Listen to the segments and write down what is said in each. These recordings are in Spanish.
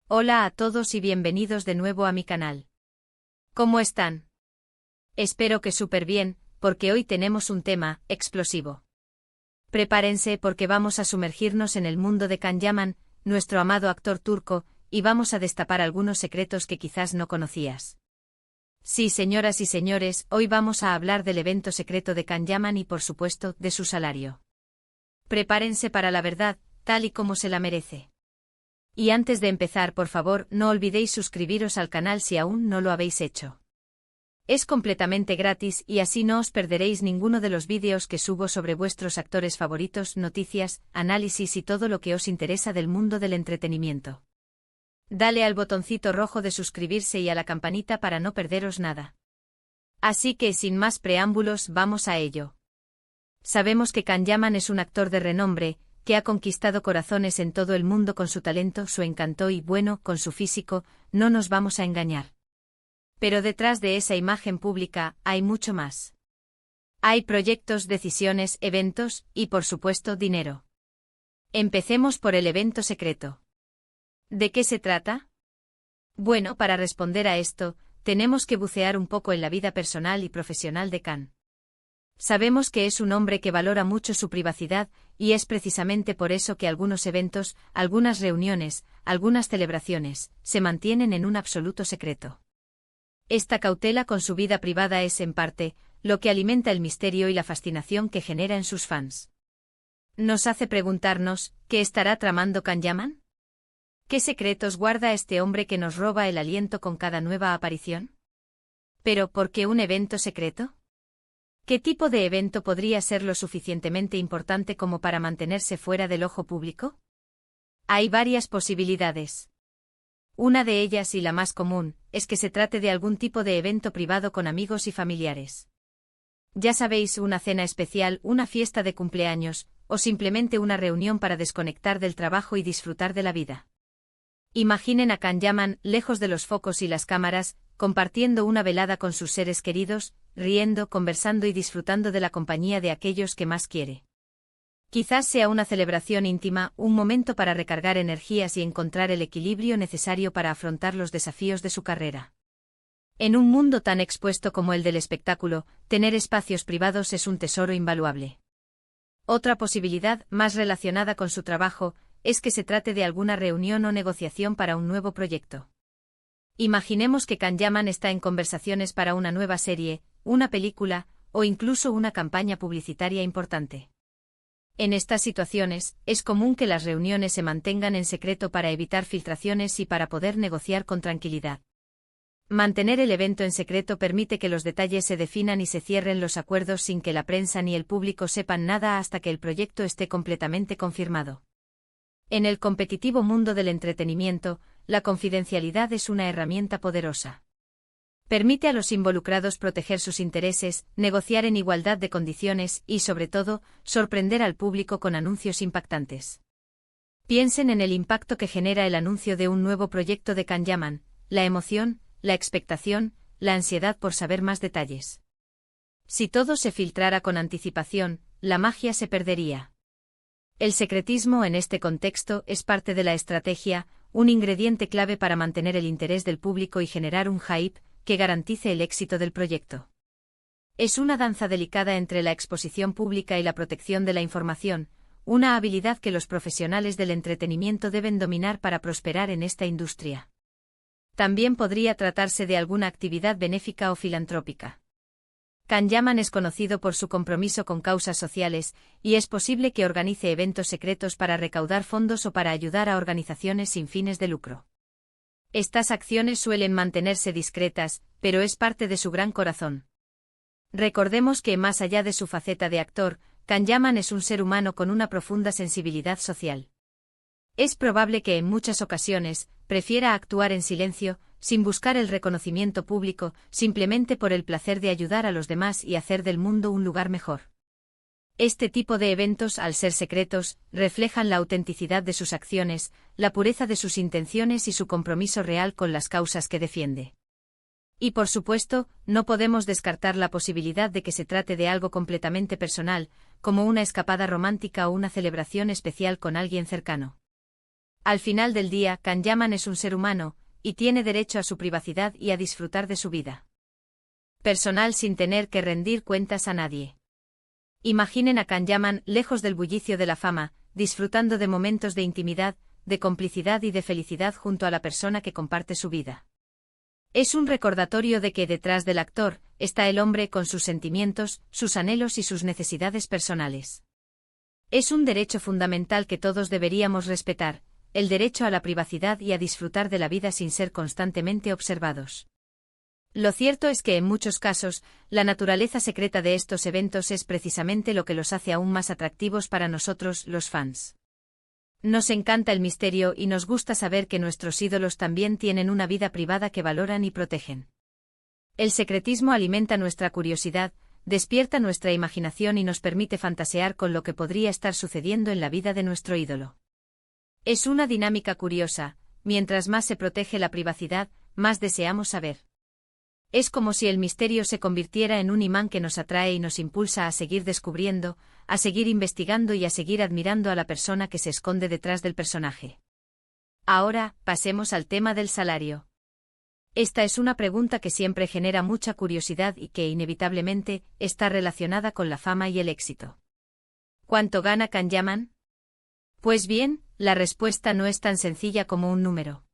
Hola a todos y bienvenidos de nuevo a mi canal. ¿Cómo están? Espero que súper bien, porque hoy tenemos un tema explosivo. Prepárense porque vamos a sumergirnos en el mundo de Can Yaman, nuestro amado actor turco, y vamos a destapar algunos secretos que quizás no conocías. Sí, señoras y señores, hoy vamos a hablar del evento secreto de Can Yaman y por supuesto, de su salario. Prepárense para la verdad, tal y como se la merece. Y antes de empezar, por favor, no olvidéis suscribiros al canal si aún no lo habéis hecho. Es completamente gratis y así no os perderéis ninguno de los vídeos que subo sobre vuestros actores favoritos, noticias, análisis y todo lo que os interesa del mundo del entretenimiento. Dale al botoncito rojo de suscribirse y a la campanita para no perderos nada. Así que sin más preámbulos, vamos a ello. Sabemos que Can Yaman es un actor de renombre, que ha conquistado corazones en todo el mundo con su talento, su encanto y, bueno, con su físico, no nos vamos a engañar. Pero detrás de esa imagen pública, hay mucho más. Hay proyectos, decisiones, eventos, y por supuesto, dinero. Empecemos por el evento secreto. ¿De qué se trata? Bueno, para responder a esto, tenemos que bucear un poco en la vida personal y profesional de Can. Sabemos que es un hombre que valora mucho su privacidad, y es precisamente por eso que algunos eventos, algunas reuniones, algunas celebraciones, se mantienen en un absoluto secreto. Esta cautela con su vida privada es, en parte, lo que alimenta el misterio y la fascinación que genera en sus fans. Nos hace preguntarnos, ¿qué estará tramando Can Yaman? ¿Qué secretos guarda este hombre que nos roba el aliento con cada nueva aparición? ¿Pero por qué un evento secreto? ¿Qué tipo de evento podría ser lo suficientemente importante como para mantenerse fuera del ojo público? Hay varias posibilidades. Una de ellas y la más común, es que se trate de algún tipo de evento privado con amigos y familiares. Ya sabéis, una cena especial, una fiesta de cumpleaños, o simplemente una reunión para desconectar del trabajo y disfrutar de la vida. Imaginen a Can Yaman, lejos de los focos y las cámaras, compartiendo una velada con sus seres queridos, riendo, conversando y disfrutando de la compañía de aquellos que más quiere. Quizás sea una celebración íntima, un momento para recargar energías y encontrar el equilibrio necesario para afrontar los desafíos de su carrera. En un mundo tan expuesto como el del espectáculo, tener espacios privados es un tesoro invaluable. Otra posibilidad, más relacionada con su trabajo, es que se trate de alguna reunión o negociación para un nuevo proyecto. Imaginemos que Can Yaman está en conversaciones para una nueva serie, una película, o incluso una campaña publicitaria importante. En estas situaciones, es común que las reuniones se mantengan en secreto para evitar filtraciones y para poder negociar con tranquilidad. Mantener el evento en secreto permite que los detalles se definan y se cierren los acuerdos sin que la prensa ni el público sepan nada hasta que el proyecto esté completamente confirmado. En el competitivo mundo del entretenimiento, la confidencialidad es una herramienta poderosa. Permite a los involucrados proteger sus intereses, negociar en igualdad de condiciones y, sobre todo, sorprender al público con anuncios impactantes. Piensen en el impacto que genera el anuncio de un nuevo proyecto de Can Yaman, la emoción, la expectación, la ansiedad por saber más detalles. Si todo se filtrara con anticipación, la magia se perdería. El secretismo en este contexto es parte de la estrategia, un ingrediente clave para mantener el interés del público y generar un hype que garantice el éxito del proyecto. Es una danza delicada entre la exposición pública y la protección de la información, una habilidad que los profesionales del entretenimiento deben dominar para prosperar en esta industria. También podría tratarse de alguna actividad benéfica o filantrópica. Can Yaman es conocido por su compromiso con causas sociales, y es posible que organice eventos secretos para recaudar fondos o para ayudar a organizaciones sin fines de lucro. Estas acciones suelen mantenerse discretas, pero es parte de su gran corazón. Recordemos que, más allá de su faceta de actor, Can Yaman es un ser humano con una profunda sensibilidad social. Es probable que en muchas ocasiones prefiera actuar en silencio, sin buscar el reconocimiento público, simplemente por el placer de ayudar a los demás y hacer del mundo un lugar mejor. Este tipo de eventos, al ser secretos, reflejan la autenticidad de sus acciones, la pureza de sus intenciones y su compromiso real con las causas que defiende. Y por supuesto, no podemos descartar la posibilidad de que se trate de algo completamente personal, como una escapada romántica o una celebración especial con alguien cercano. Al final del día, Can Yaman es un ser humano, y tiene derecho a su privacidad y a disfrutar de su vida personal sin tener que rendir cuentas a nadie. Imaginen a Can Yaman lejos del bullicio de la fama, disfrutando de momentos de intimidad, de complicidad y de felicidad junto a la persona que comparte su vida. Es un recordatorio de que detrás del actor está el hombre con sus sentimientos, sus anhelos y sus necesidades personales. Es un derecho fundamental que todos deberíamos respetar, el derecho a la privacidad y a disfrutar de la vida sin ser constantemente observados. Lo cierto es que en muchos casos, la naturaleza secreta de estos eventos es precisamente lo que los hace aún más atractivos para nosotros, los fans. Nos encanta el misterio y nos gusta saber que nuestros ídolos también tienen una vida privada que valoran y protegen. El secretismo alimenta nuestra curiosidad, despierta nuestra imaginación y nos permite fantasear con lo que podría estar sucediendo en la vida de nuestro ídolo. Es una dinámica curiosa, mientras más se protege la privacidad, más deseamos saber. Es como si el misterio se convirtiera en un imán que nos atrae y nos impulsa a seguir descubriendo, a seguir investigando y a seguir admirando a la persona que se esconde detrás del personaje. Ahora, pasemos al tema del salario. Esta es una pregunta que siempre genera mucha curiosidad y que inevitablemente está relacionada con la fama y el éxito. ¿Cuánto gana Can Yaman? Pues bien, la respuesta no es tan sencilla como un número.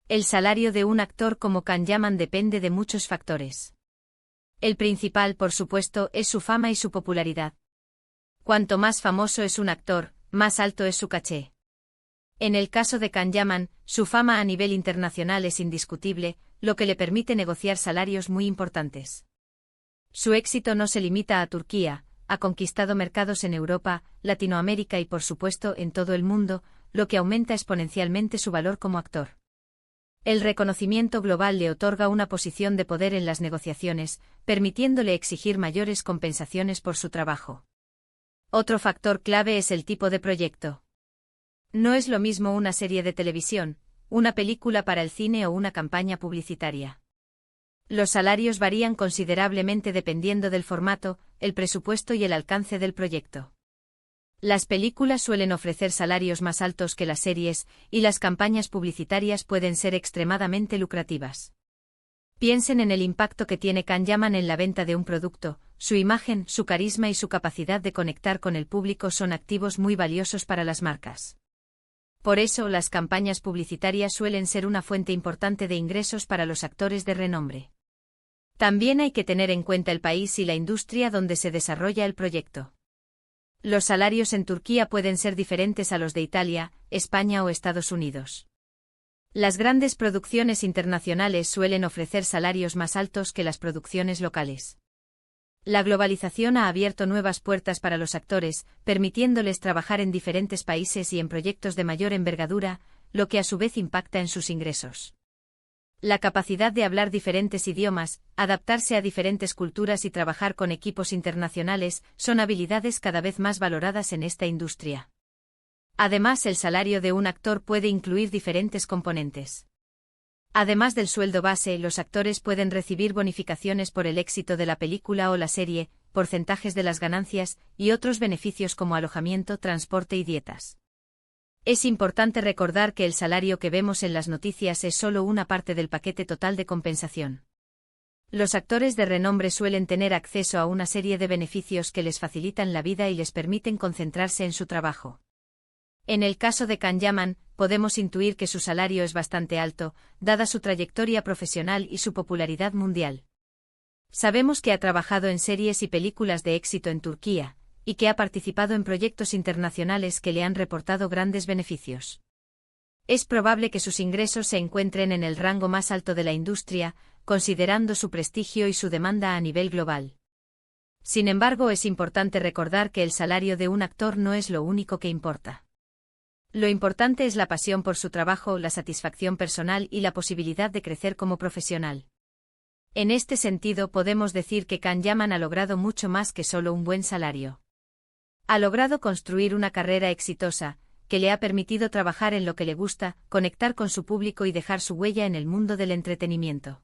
El salario de un actor como Can Yaman depende de muchos factores. El principal, por supuesto, es su fama y su popularidad. Cuanto más famoso es un actor, más alto es su caché. En el caso de Can Yaman, su fama a nivel internacional es indiscutible, lo que le permite negociar salarios muy importantes. Su éxito no se limita a Turquía, ha conquistado mercados en Europa, Latinoamérica y por supuesto en todo el mundo, lo que aumenta exponencialmente su valor como actor. El reconocimiento global le otorga una posición de poder en las negociaciones, permitiéndole exigir mayores compensaciones por su trabajo. Otro factor clave es el tipo de proyecto. No es lo mismo una serie de televisión, una película para el cine o una campaña publicitaria. Los salarios varían considerablemente dependiendo del formato, el presupuesto y el alcance del proyecto. Las películas suelen ofrecer salarios más altos que las series, y las campañas publicitarias pueden ser extremadamente lucrativas. Piensen en el impacto que tiene Can Yaman en la venta de un producto, su imagen, su carisma y su capacidad de conectar con el público son activos muy valiosos para las marcas. Por eso, las campañas publicitarias suelen ser una fuente importante de ingresos para los actores de renombre. También hay que tener en cuenta el país y la industria donde se desarrolla el proyecto. Los salarios en Turquía pueden ser diferentes a los de Italia, España o Estados Unidos. Las grandes producciones internacionales suelen ofrecer salarios más altos que las producciones locales. La globalización ha abierto nuevas puertas para los actores, permitiéndoles trabajar en diferentes países y en proyectos de mayor envergadura, lo que a su vez impacta en sus ingresos. La capacidad de hablar diferentes idiomas, adaptarse a diferentes culturas y trabajar con equipos internacionales son habilidades cada vez más valoradas en esta industria. Además, el salario de un actor puede incluir diferentes componentes. Además del sueldo base, los actores pueden recibir bonificaciones por el éxito de la película o la serie, porcentajes de las ganancias y otros beneficios como alojamiento, transporte y dietas. Es importante recordar que el salario que vemos en las noticias es solo una parte del paquete total de compensación. Los actores de renombre suelen tener acceso a una serie de beneficios que les facilitan la vida y les permiten concentrarse en su trabajo. En el caso de Can Yaman, podemos intuir que su salario es bastante alto, dada su trayectoria profesional y su popularidad mundial. Sabemos que ha trabajado en series y películas de éxito en Turquía, y que ha participado en proyectos internacionales que le han reportado grandes beneficios. Es probable que sus ingresos se encuentren en el rango más alto de la industria, considerando su prestigio y su demanda a nivel global. Sin embargo, es importante recordar que el salario de un actor no es lo único que importa. Lo importante es la pasión por su trabajo, la satisfacción personal y la posibilidad de crecer como profesional. En este sentido, podemos decir que Can Yaman ha logrado mucho más que solo un buen salario. Ha logrado construir una carrera exitosa, que le ha permitido trabajar en lo que le gusta, conectar con su público y dejar su huella en el mundo del entretenimiento.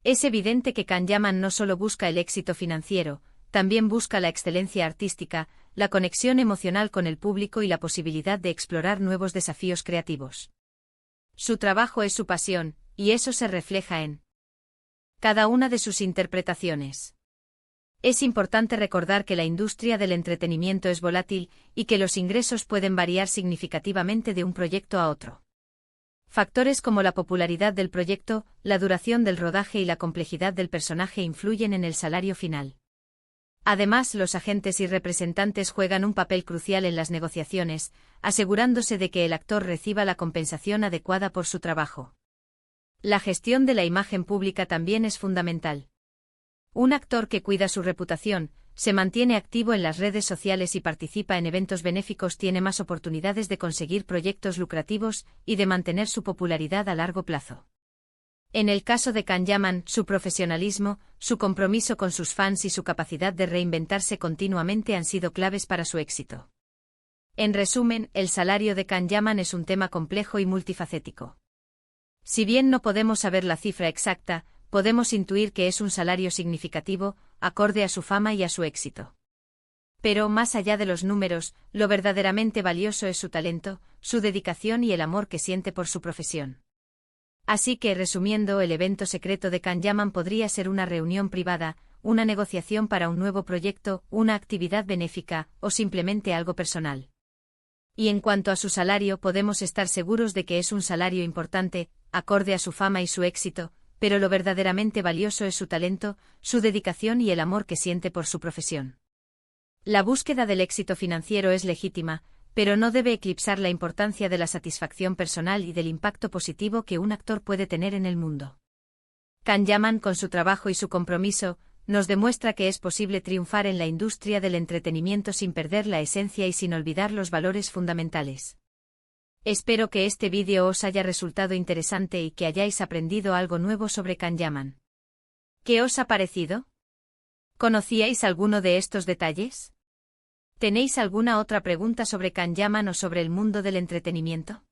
Es evidente que Can Yaman no solo busca el éxito financiero, también busca la excelencia artística, la conexión emocional con el público y la posibilidad de explorar nuevos desafíos creativos. Su trabajo es su pasión, y eso se refleja en cada una de sus interpretaciones. Es importante recordar que la industria del entretenimiento es volátil y que los ingresos pueden variar significativamente de un proyecto a otro. Factores como la popularidad del proyecto, la duración del rodaje y la complejidad del personaje influyen en el salario final. Además, los agentes y representantes juegan un papel crucial en las negociaciones, asegurándose de que el actor reciba la compensación adecuada por su trabajo. La gestión de la imagen pública también es fundamental. Un actor que cuida su reputación, se mantiene activo en las redes sociales y participa en eventos benéficos tiene más oportunidades de conseguir proyectos lucrativos y de mantener su popularidad a largo plazo. En el caso de Can Yaman, su profesionalismo, su compromiso con sus fans y su capacidad de reinventarse continuamente han sido claves para su éxito. En resumen, el salario de Can Yaman es un tema complejo y multifacético. Si bien no podemos saber la cifra exacta, podemos intuir que es un salario significativo, acorde a su fama y a su éxito. Pero, más allá de los números, lo verdaderamente valioso es su talento, su dedicación y el amor que siente por su profesión. Así que, resumiendo, el evento secreto de Can Yaman podría ser una reunión privada, una negociación para un nuevo proyecto, una actividad benéfica, o simplemente algo personal. Y en cuanto a su salario, podemos estar seguros de que es un salario importante, acorde a su fama y su éxito, pero lo verdaderamente valioso es su talento, su dedicación y el amor que siente por su profesión. La búsqueda del éxito financiero es legítima, pero no debe eclipsar la importancia de la satisfacción personal y del impacto positivo que un actor puede tener en el mundo. Can Yaman, con su trabajo y su compromiso, nos demuestra que es posible triunfar en la industria del entretenimiento sin perder la esencia y sin olvidar los valores fundamentales. Espero que este vídeo os haya resultado interesante y que hayáis aprendido algo nuevo sobre Can Yaman. ¿Qué os ha parecido? ¿Conocíais alguno de estos detalles? ¿Tenéis alguna otra pregunta sobre Can Yaman o sobre el mundo del entretenimiento?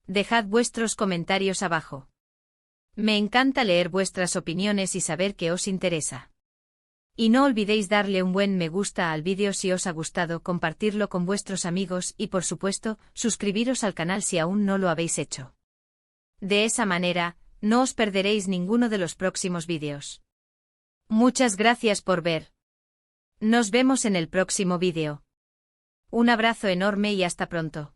Dejad vuestros comentarios abajo. Me encanta leer vuestras opiniones y saber qué os interesa. Y no olvidéis darle un buen me gusta al vídeo si os ha gustado, compartirlo con vuestros amigos y, por supuesto, suscribiros al canal si aún no lo habéis hecho. De esa manera, no os perderéis ninguno de los próximos vídeos. Muchas gracias por ver. Nos vemos en el próximo vídeo. Un abrazo enorme y hasta pronto.